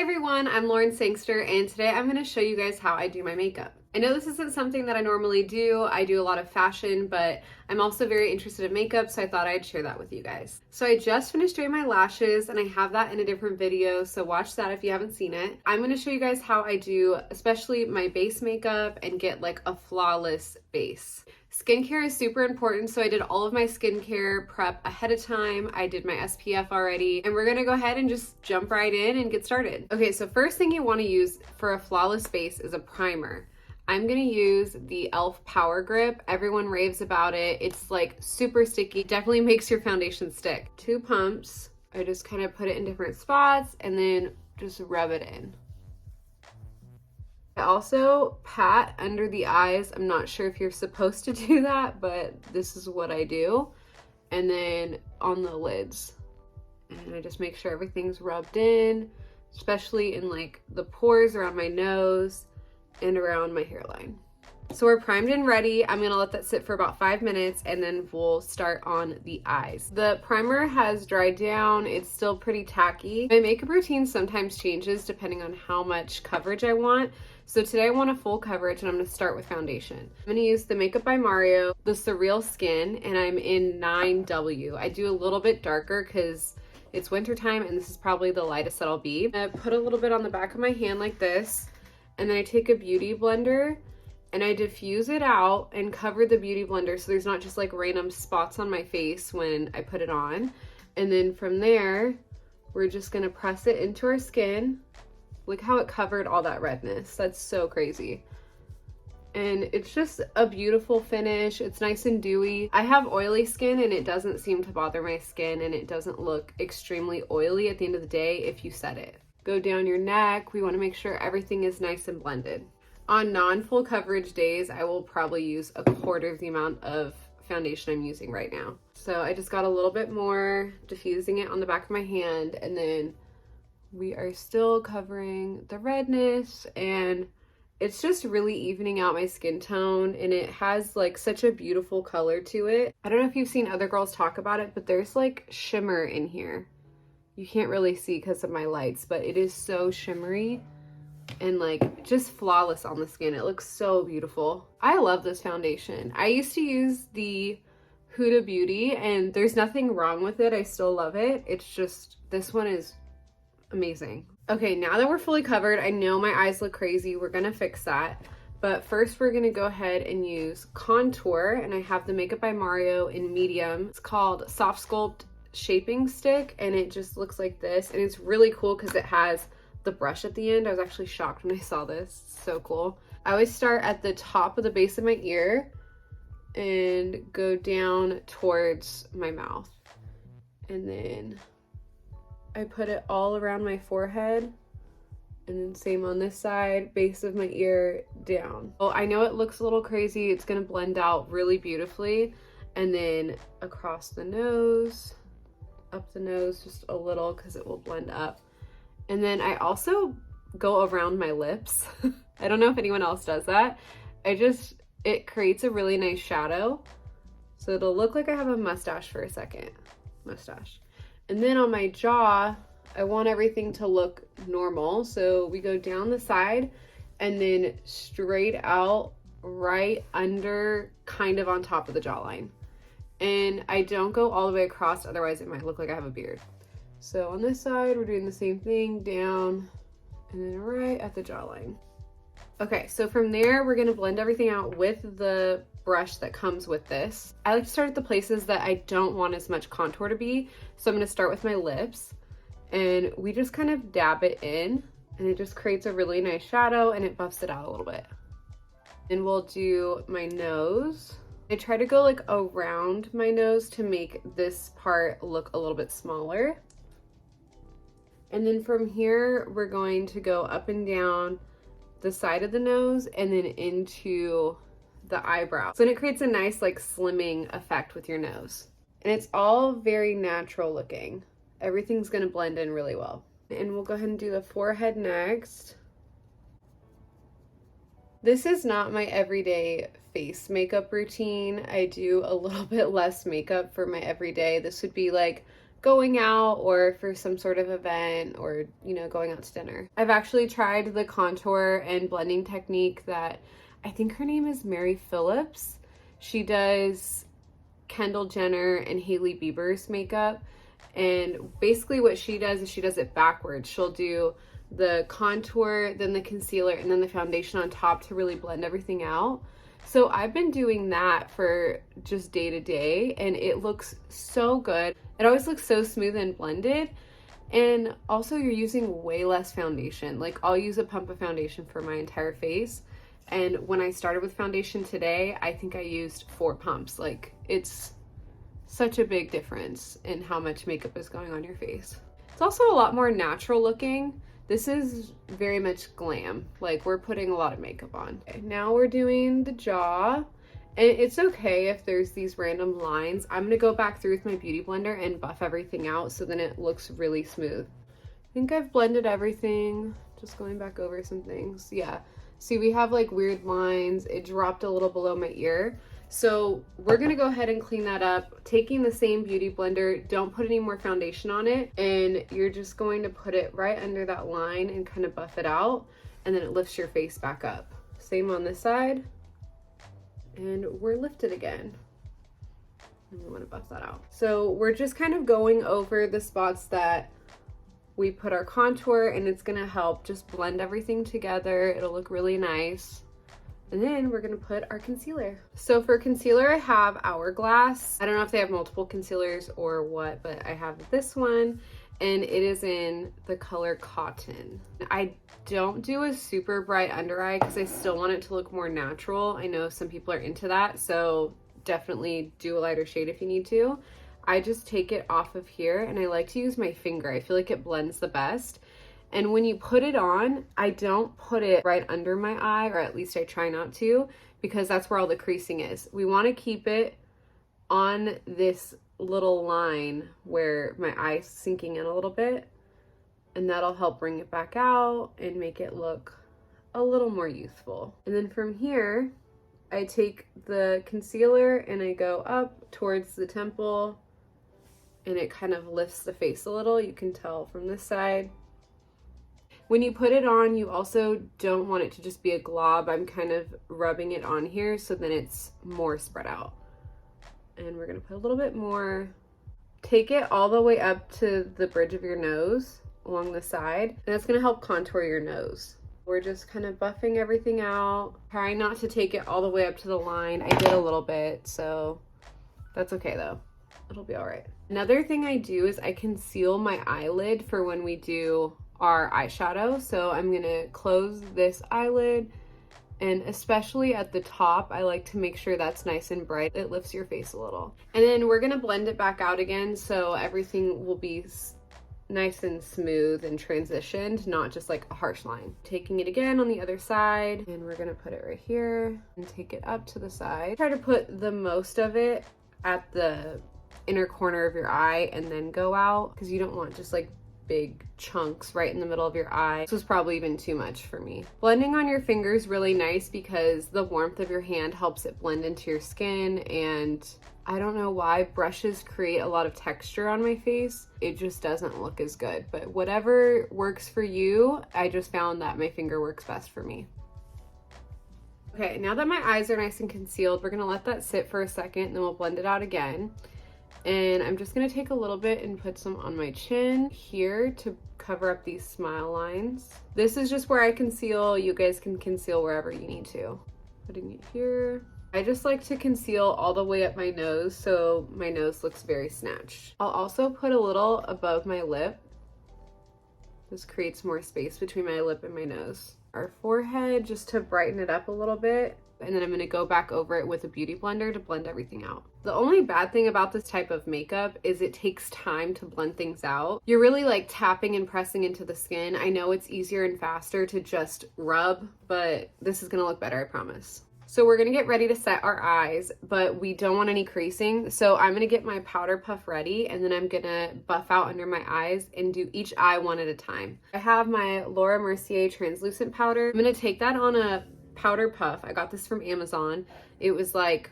everyone, I'm Sangster, and today I'm going to show you guys how I do my makeup. I know this isn't something that I normally do. I do a lot of fashion, but I'm also very interested in makeup, so I thought I'd share that with you guys. So I just finished doing my lashes, and I have that in a different video, so watch that if you haven't seen it. I'm going to show you guys how I do, especially my base makeup, and get like a flawless base. Skincare is super important, so I did all of my skincare prep ahead of time. I did my SPF already, and we're gonna go ahead and just jump right in and get started. Okay, so first thing you wanna use for a flawless base is a primer. I'm gonna use the e.l.f. Power Grip. Everyone raves about it. It's like super sticky, definitely makes your foundation stick. 2 pumps, I just kind of put it in different spots and then just rub it in. I also pat under the eyes. I'm not sure if you're supposed to do that, but this is what I do. And then on the lids. And I just make sure everything's rubbed in, especially in like the pores around my nose and around my hairline. So we're primed and ready. I'm gonna let that sit for about 5 minutes and then we'll start on the eyes. The primer has dried down. It's still pretty tacky. My makeup routine sometimes changes depending on how much coverage I want. So today I want a full coverage and I'm gonna start with foundation. I'm gonna use the Makeup by Mario, the Surreal Skin, and I'm in 9W. I do a little bit darker because it's wintertime and this is probably the lightest that I'll be. I put a little bit on the back of my hand like this, and then I take a beauty blender and I diffuse it out and cover the beauty blender so there's not just like random spots on my face when I put it on. And then from there, we're just gonna press it into our skin. Look how it covered all that redness. That's so crazy. And it's just a beautiful finish. It's nice and dewy. I have oily skin and it doesn't seem to bother my skin and it doesn't look extremely oily at the end of the day if you set it. Go down your neck. We wanna make sure everything is nice and blended. On non-full coverage days, I will probably use a quarter of the amount of foundation I'm using right now. So I just got a little bit more, diffusing it on the back of my hand, and then we are still covering the redness, and it's just really evening out my skin tone, and it has like such a beautiful color to it. I don't know if you've seen other girls talk about it, but there's like shimmer in here. You can't really see because of my lights, but it is so shimmery and like just flawless on the skin. It looks so beautiful. I love this foundation. I used to use the Huda Beauty and there's nothing wrong with it. I still love it. It's just, this one is amazing. Okay, now that we're fully covered, I know my eyes look crazy. We're gonna fix that. But first we're gonna go ahead and use contour, and I have the Makeup by Mario in medium. It's called SoftSculpt Shaping Stick, and it just looks like this. And it's really cool because it has the brush at the end. I was actually shocked when I saw this. It's so cool. I always start at the top of the base of my ear and go down towards my mouth. And then I put it all around my forehead. And then same on this side, base of my ear down. Well, I know it looks a little crazy. It's gonna blend out really beautifully. And then across the nose, up the nose just a little because it will blend up. And then I also go around my lips. I don't know if anyone else does that. It creates a really nice shadow. So it'll look like I have a mustache for a second. Mustache. And then on my jaw, I want everything to look normal. So we go down the side and then straight out right under, kind of on top of the jawline. And I don't go all the way across, otherwise it might look like I have a beard. So on this side, we're doing the same thing, down, and then right at the jawline. Okay, so from there, we're gonna blend everything out with the brush that comes with this. I like to start at the places that I don't want as much contour to be. So I'm gonna start with my lips, and we just kind of dab it in, and it just creates a really nice shadow, and it buffs it out a little bit. And we'll do my nose. I try to go like around my nose to make this part look a little bit smaller. And then from here, we're going to go up and down the side of the nose and then into the eyebrow. So then it creates a nice like slimming effect with your nose. And it's all very natural looking. Everything's gonna blend in really well. And we'll go ahead and do the forehead next. This is not my everyday face makeup routine. I do a little bit less makeup for my everyday. This would be like going out or for some sort of event or, you know, going out to dinner. I've actually tried the contour and blending technique that I think her name is Mary Phillips. She does Kendall Jenner and Hailey Bieber's makeup. And basically what she does is she does it backwards. She'll do the contour, then the concealer, and then the foundation on top to really blend everything out. So I've been doing that for just day to day, and it looks so good. It always looks so smooth and blended. And also you're using way less foundation. Like I'll use a pump of foundation for my entire face. And when I started with foundation today, I think I used 4 pumps. Like it's such a big difference in how much makeup is going on your face. It's also a lot more natural looking. This is very much glam. Like we're putting a lot of makeup on. Okay, now we're doing the jaw. And it's okay if there's these random lines. I'm gonna go back through with my beauty blender and buff everything out so then it looks really smooth. I think I've blended everything. Just going back over some things. Yeah, see we have like weird lines. It dropped a little below my ear. So we're gonna go ahead and clean that up. Taking the same beauty blender, don't put any more foundation on it, and you're just going to put it right under that line and kind of buff it out, and then it lifts your face back up. Same on this side, and we're lifted again. And we wanna buff that out. So we're just kind of going over the spots that we put our contour, and it's gonna help just blend everything together. It'll look really nice. And then we're gonna put our concealer. So for concealer, I have Hourglass. I don't know if they have multiple concealers or what, but I have this one, and it is in the color Cotton. I don't do a super bright under eye because I still want it to look more natural. I know some people are into that, so definitely do a lighter shade if you need to. I just take it off of here, and I like to use my finger. I feel like it blends the best. And when you put it on, I don't put it right under my eye, or at least I try not to, because that's where all the creasing is. We want to keep it on this little line where my eye's sinking in a little bit, and that'll help bring it back out and make it look a little more youthful. And then from here, I take the concealer and I go up towards the temple, and it kind of lifts the face a little. You can tell from this side. When you put it on, you also don't want it to just be a glob. I'm kind of rubbing it on here so then it's more spread out. And we're gonna put a little bit more. Take it all the way up to the bridge of your nose along the side, and that's gonna help contour your nose. We're just kind of buffing everything out. Trying not to take it all the way up to the line. I did a little bit, so that's okay though. It'll be all right. Another thing I do is I conceal my eyelid for when we do our eyeshadow. So I'm gonna close this eyelid, and especially at the top, I like to make sure that's nice and bright. It lifts your face a little. And then we're gonna blend it back out again so everything will be nice and smooth and transitioned, not just like a harsh line. Taking it again on the other side, and we're gonna put it right here and take it up to the side. Try to put the most of it at the inner corner of your eye and then go out, because you don't want just like big chunks right in the middle of your eye. This was probably even too much for me. Blending on your fingers really nice because the warmth of your hand helps it blend into your skin, and I don't know why brushes create a lot of texture on my face. It just doesn't look as good, but whatever works for you, I just found that my finger works best for me. Okay, now that my eyes are nice and concealed, we're gonna let that sit for a second and then we'll blend it out again. And I'm just gonna take a little bit and put some on my chin here to cover up these smile lines. This is just where I conceal. You guys can conceal wherever you need to. Putting it here. I just like to conceal all the way up my nose so my nose looks very snatched. I'll also put a little above my lip. This creates more space between my lip and my nose. Our forehead, just to brighten it up a little bit. And then I'm gonna go back over it with a beauty blender to blend everything out. The only bad thing about this type of makeup is it takes time to blend things out. You're really like tapping and pressing into the skin. I know it's easier and faster to just rub, but this is gonna look better, I promise. So we're gonna get ready to set our eyes, but we don't want any creasing. So I'm gonna get my powder puff ready, and then I'm gonna buff out under my eyes and do each eye one at a time. I have my Laura Mercier translucent powder. I'm gonna take that on a powder puff. I got this from Amazon. It was like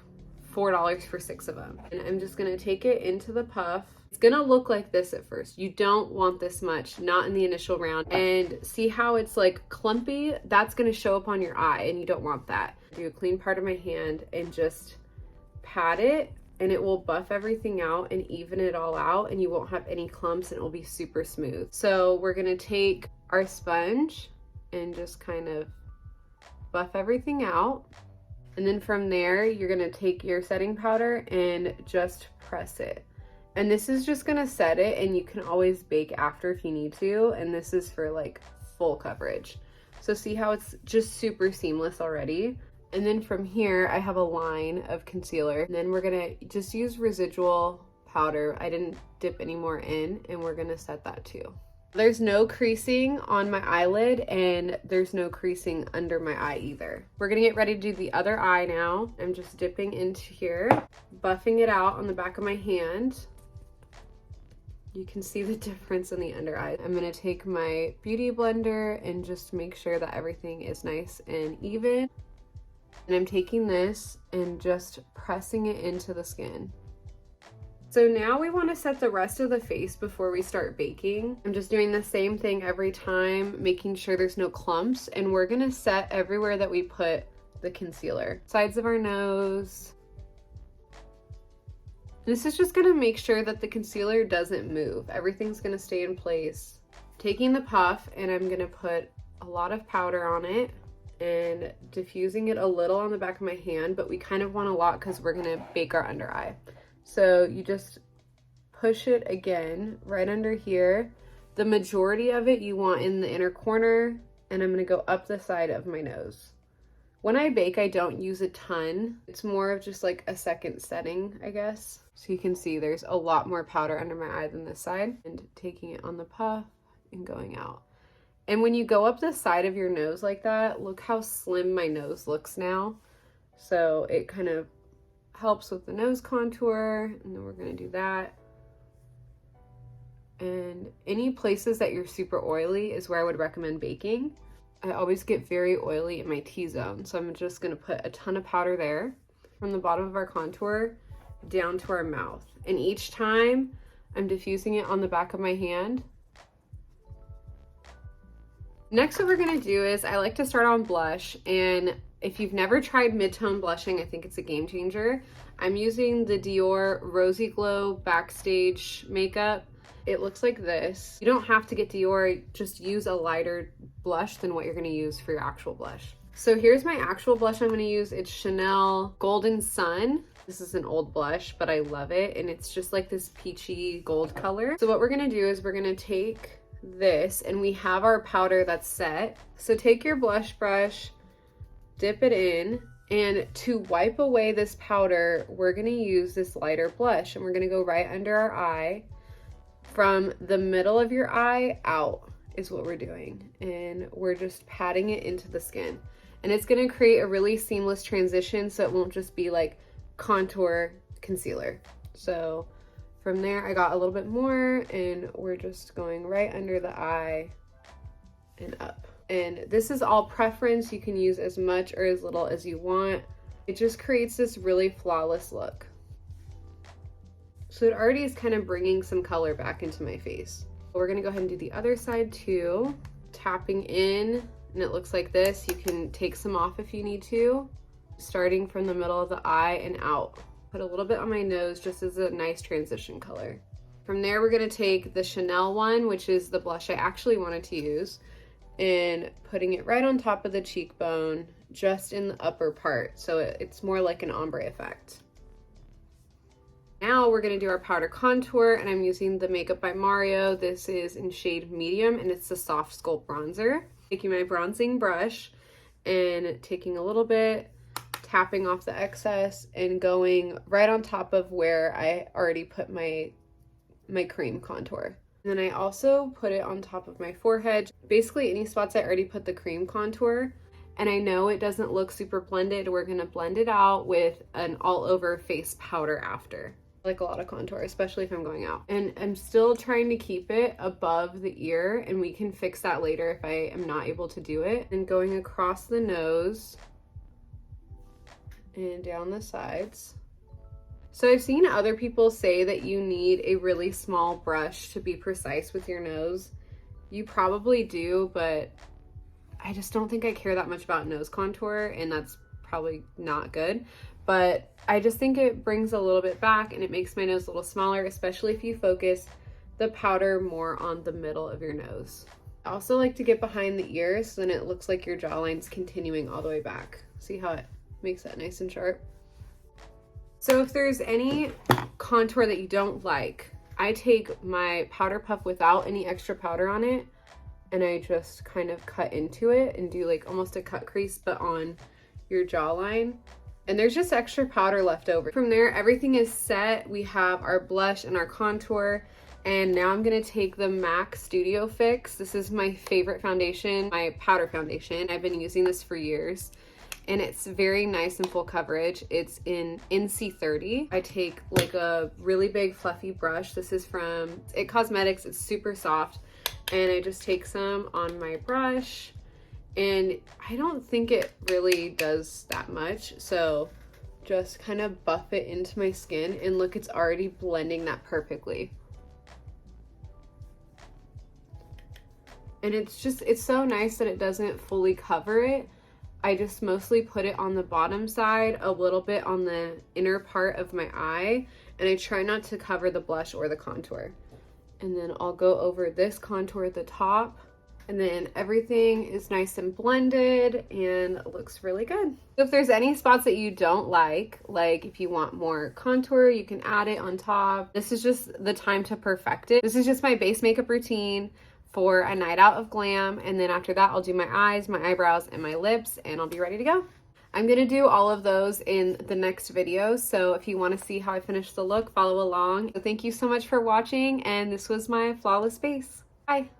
$4 for 6 of them. And I'm just gonna take it into the puff It's gonna look like this at first. You don't want this much, not in the initial round. And see how it's like clumpy? That's gonna show up on your eye and you don't want that. Do a clean part of my hand and just pat it, and it will buff everything out and even it all out, and you won't have any clumps and it will be super smooth. So we're gonna take our sponge and just kind of buff everything out. And then from there, you're gonna take your setting powder and just press it. And this is just gonna set it, and you can always bake after if you need to. And this is for like full coverage. So see how it's just super seamless already? And then from here, I have a line of concealer. And then we're gonna just use residual powder. I didn't dip any more in, and we're gonna set that too. There's no creasing on my eyelid, and there's no creasing under my eye either. We're gonna get ready to do the other eye now. I'm just dipping into here, buffing it out on the back of my hand. You can see the difference in the under eye. I'm gonna take my beauty blender and just make sure that everything is nice and even. And I'm taking this and just pressing it into the skin. So now we want to set the rest of the face before we start baking. I'm just doing the same thing every time, making sure there's no clumps, and we're gonna set everywhere that we put the concealer. Sides of our nose. This is just gonna make sure that the concealer doesn't move. Everything's gonna stay in place. Taking the puff, and I'm gonna put a lot of powder on it and diffusing it a little on the back of my hand, but we kind of want a lot because we're gonna bake our under eye. So you just push it again right under here. The majority of it you want in the inner corner, and I'm gonna go up the side of my nose. When I bake, I don't use a ton. It's more of just like a second setting, I guess. So you can see there's a lot more powder under my eye than this side. And taking it on the puff and going out. And when you go up the side of your nose like that, look how slim my nose looks now. So it kind of helps with the nose contour, and then we're gonna do that. And any places that you're super oily is where I would recommend baking. I always get very oily in my T-zone, so I'm just gonna put a ton of powder there from the bottom of our contour down to our mouth. And each time I'm diffusing it on the back of my hand. Next, what we're gonna do is I like to start on blush, and if you've never tried mid-tone blushing, I think it's a game changer. I'm using the Dior Rosy Glow Backstage makeup. It looks like this. You don't have to get Dior, just use a lighter blush than what you're gonna use for your actual blush. So here's my actual blush I'm gonna use. It's Chanel Golden Sun. This is an old blush, but I love it, and it's just like this peachy gold color. So what we're gonna do is we're gonna take this, and we have our powder that's set. So take your blush brush, dip it in, and to wipe away this powder, we're gonna use this lighter blush, and we're gonna go right under our eye. From the middle of your eye out is what we're doing, and we're just patting it into the skin. And it's gonna create a really seamless transition, so it won't just be like contour concealer. So from there, I got a little bit more, and we're just going right under the eye and up. And this is all preference. You can use as much or as little as you want. It just creates this really flawless look. So it already is kind of bringing some color back into my face. We're gonna go ahead and do the other side too. Tapping in, and it looks like this. You can take some off if you need to. Starting from the middle of the eye and out. Put a little bit on my nose just as a nice transition color. From there, we're gonna take the Chanel one, which is the blush I actually wanted to use, and putting it right on top of the cheekbone, just in the upper part. So it's more like an ombre effect. Now we're gonna do our powder contour, and I'm using the Makeup by Mario. This is in shade medium, and it's the SoftSculpt bronzer. Taking my bronzing brush and taking a little bit, tapping off the excess, and going right on top of where I already put my cream contour. And then I also put it on top of my forehead. Basically any spots I already put the cream contour. And I know it doesn't look super blended. We're gonna blend it out with an all over face powder after. Like a lot of contour, especially if I'm going out. And I'm still trying to keep it above the ear, and we can fix that later if I am not able to do it. And going across the nose and down the sides. So I've seen other people say that you need a really small brush to be precise with your nose. You probably do, but I just don't think I care that much about nose contour, and that's probably not good. But I just think it brings a little bit back and it makes my nose a little smaller, especially if you focus the powder more on the middle of your nose. I also like to get behind the ears so then it looks like your jawline's continuing all the way back. See how it makes that nice and sharp? So if there's any contour that you don't like, I take my powder puff without any extra powder on it and I just kind of cut into it and do like almost a cut crease but on your jawline. And there's just extra powder left over. From there, everything is set. We have our blush and our contour. And now I'm gonna take the MAC Studio Fix. This is my favorite foundation, my powder foundation. I've been using this for years and it's very nice and full coverage. It's in NC30. I take like a really big fluffy brush. This is from It Cosmetics. It's super soft. And I just take some on my brush and I don't think it really does that much. So just kind of buff it into my skin and look, it's already blending that perfectly. And it's so nice that it doesn't fully cover it. I just mostly put it on the bottom side, a little bit on the inner part of my eye, and I try not to cover the blush or the contour. And then I'll go over this contour at the top, and then everything is nice and blended and looks really good. So if there's any spots that you don't like if you want more contour, you can add it on top. This is just the time to perfect it. This is just my base makeup routine for a night out of glam, and then after that I'll do my eyes, my eyebrows, and my lips, and I'll be ready to go. I'm gonna do all of those in the next video, so if you want to see how I finish the look, follow along. So thank you so much for watching, and this was my flawless base. Bye.